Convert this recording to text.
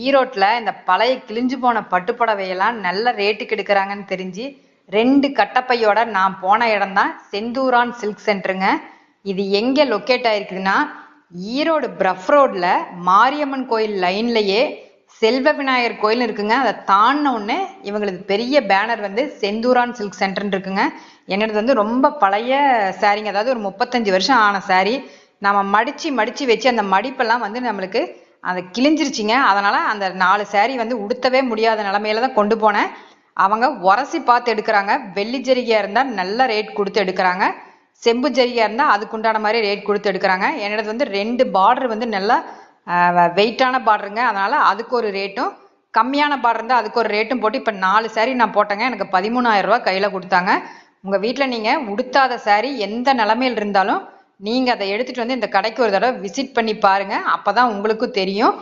ஈரோட்ல இந்த பழைய கிழிஞ்சு போன பட்டுப்புடவையெல்லாம் நல்ல ரேட்டுக்கு எடுக்கிறாங்கன்னு தெரிஞ்சு 2 கட்டப்பையோட நான் போன இடம் தான் செந்தூரான் சில்க் சென்டருங்க. இது எங்க லொக்கேட் ஆயிருக்குதுன்னா ஈரோடு பிரஃப் ரோட்ல மாரியம்மன் கோயில் லைன்லயே செல்வ விநாயகர் கோயில் இருக்குங்க. அதை தாண்டின உடனே இவங்களுக்கு பெரிய பேனர் வந்து செந்தூரான் சில்க் சென்டர்னு இருக்குங்க. என்னது வந்து ரொம்ப பழைய சாரீங்க, அதாவது ஒரு 35 வருஷம் ஆன சாரீ. நம்ம மடிச்சு வச்சு அந்த மடிப்பெல்லாம் வந்து நம்மளுக்கு அது கிழிஞ்சிருச்சிங்க. அதனால அந்த 4 சாரீ வந்து உடுத்தவே முடியாத நிலைமையில தான் கொண்டு போனேன். அவங்க உரசி பார்த்து எடுக்கிறாங்க. வெள்ளி ஜரிகையா இருந்தா நல்ல ரேட் கொடுத்து எடுக்கிறாங்க, செம்பு ஜரிகையா இருந்தா அதுக்குண்டான மாதிரி ரேட் கொடுத்து எடுக்கிறாங்க. என்னது வந்து 2 பார்டர் வந்து நல்லா வெயிட்டான பார்டருங்க. அதனால அதுக்கு ஒரு ரேட்டும், கம்மியான பார்டர் இருந்தால் அதுக்கு ஒரு ரேட்டும் போட்டு இப்போ 4 சாரீ நான் போட்டேங்க. எனக்கு 13,000 ரூபா கையில் கொடுத்தாங்க. உங்கள் வீட்டில் நீங்கள் உடுத்தாத சாரீ எந்த நிலமையில் இருந்தாலும் நீங்கள் அதை எடுத்துகிட்டு வந்து இந்த கடைக்கு ஒரு தடவை விசிட் பண்ணி பாருங்கள். அப்போ தான் உங்களுக்கும் தெரியும்.